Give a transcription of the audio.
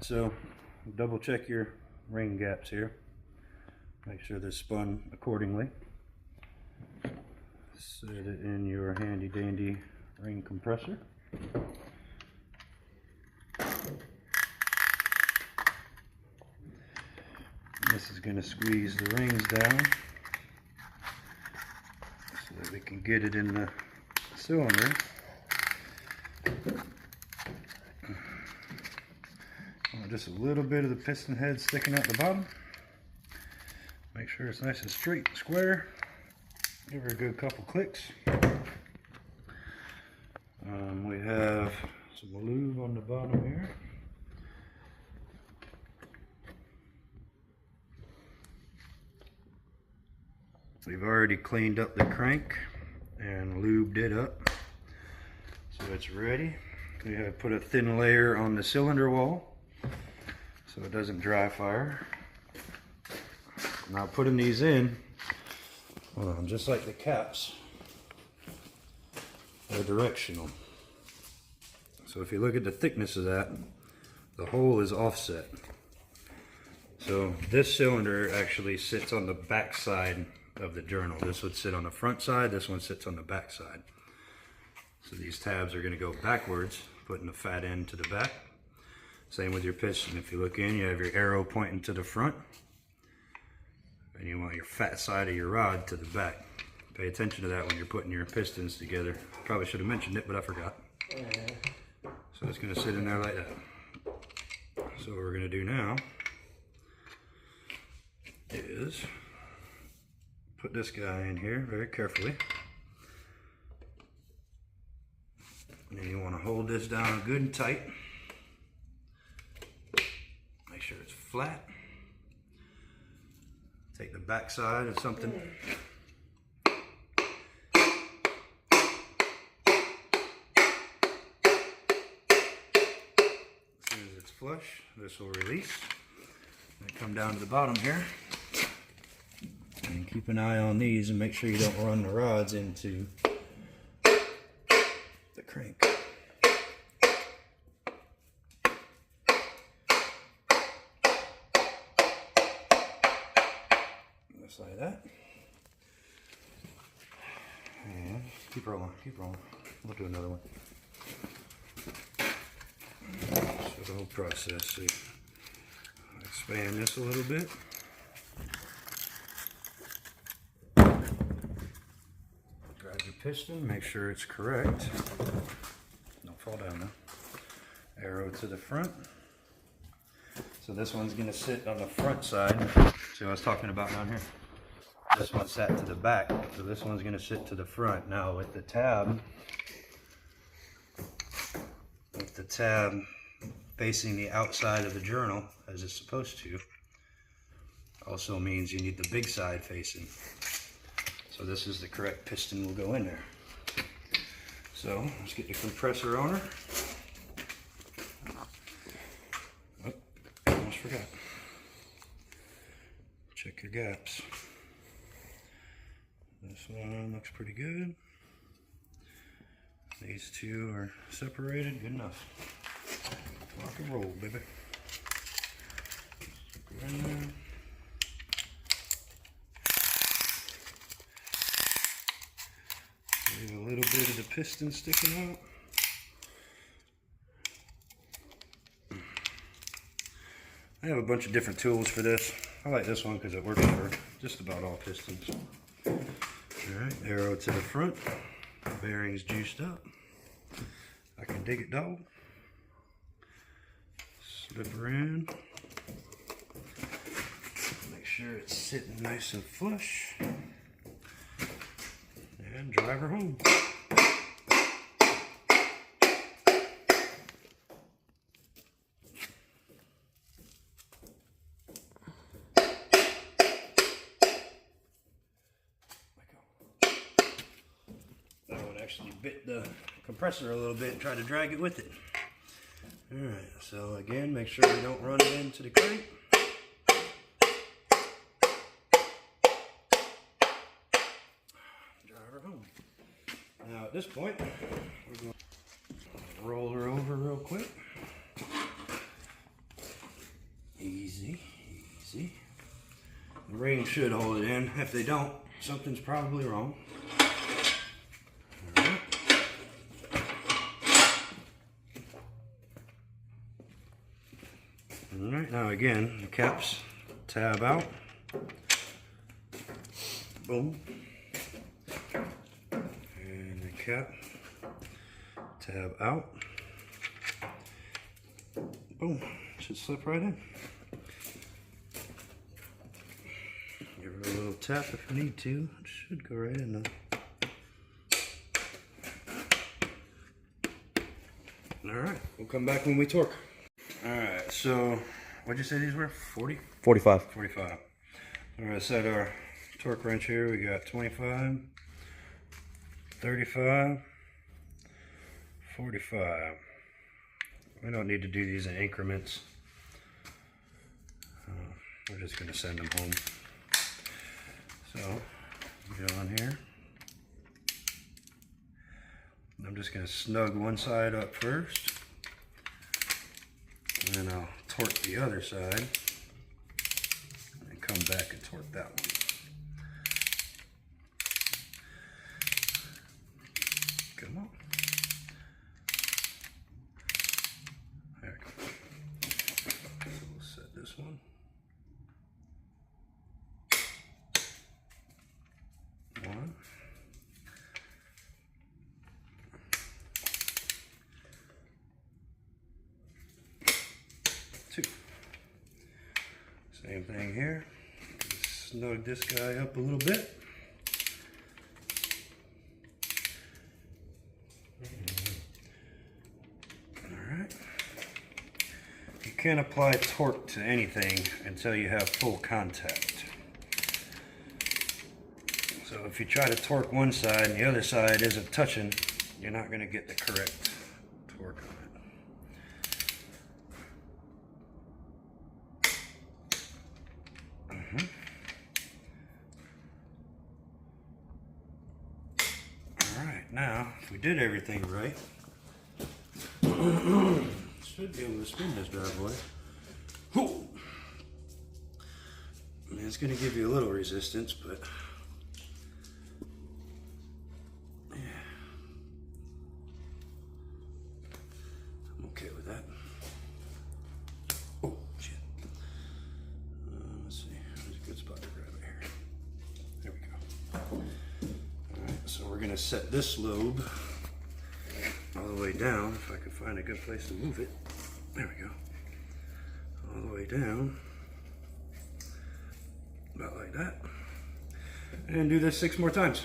So double check your ring gaps here. Make sure they're spun accordingly. Set it in your handy dandy ring compressor. This is going to squeeze the rings down so that we can get it in the cylinder. Just a little bit of the piston head sticking out the bottom. Make sure it's nice and straight and square. Give her a good couple clicks. We have some lube on the bottom here. We've already cleaned up the crank and lubed it up, so it's ready. We have put a thin layer on the cylinder wall so it doesn't dry fire. Now putting these in, just like the caps, they're directional. So if you look at the thickness of that, the hole is offset. So this cylinder actually sits on the back side of the journal. This would sit on the front side, this one sits on the back side. So these tabs are going to go backwards, putting the fat end to the back. Same with your piston. If you look in, you have your arrow pointing to the front, and you want your fat side of your rod to the back. Pay attention to that when you're putting your pistons together. Probably should have mentioned it, but I forgot. So it's going to sit in there like that. So what we're going to do now is put this guy in here very carefully. And you want to hold this down good and tight. Make sure it's flat. Take the back side of something. As soon as it's flush, this will release. And come down to the bottom here. And keep an eye on these and make sure you don't run the rods into the crank. Just like that. And keep rolling, keep rolling. We'll do another one. So the whole process. See, expand this a little bit. Grab your piston, make sure it's correct. Don't fall down now. Arrow to the front. So this one's going to sit on the front side. See what I was talking about down here? This one sat to the back, so this one's going to sit to the front. Now with the tab facing the outside of the journal as it's supposed to, also means you need the big side facing. So this is the correct piston will go in there. So let's get the compressor on her. Oh, almost forgot. Check your gaps. This one looks pretty good. These two are separated, good enough. Rock and roll, baby. Go in there. Leave a little bit of the piston sticking out. I have a bunch of different tools for this. I like this one because it works for just about all pistons. Alright, arrow to the front. Bearings juiced up. I can dig it, dog. Slip her in. Make sure it's sitting nice and flush. And drive her home. That one actually bit the compressor a little bit and tried to drag it with it. Alright, so again, make sure you don't run it into the crank. Drive her home. Now at this point, we're going to roll her over real quick. Easy, easy. The rings should hold it in. If they don't, something's probably wrong. Alright. Alright, now again, the caps tab out. Boom. And the cap tab out. Boom. Should slip right in. Give her a little tap if you need to. It should go right in though. Alright, we'll come back when we torque. Alright, so what'd you say these were? 40? 45. 45. Alright, set our torque wrench here. We got 25, 35, 45. We don't need to do these in increments. We're just going to send them home. So, get on here. I'm just going to snug one side up first. And then I'll torque the other side. And come back and torque that one. Come on. There we go. So we'll set this one. One. Two. Same thing here. Just snug this guy up a little bit. Alright. You can't apply torque to anything until you have full contact. So if you try to torque one side and the other side isn't touching, you're not going to get the correct torque on it. Alright, now if we did everything right, should be able to spin this bad boy. Whew. I mean, it's going to give you a little resistance, but okay with that. Oh, shit. Let's see. There's a good spot to grab it here. There we go. Alright, so we're going to set this lobe all the way down. If I could find a good place to move it. There we go. All the way down. About like that. And do this 6 more times.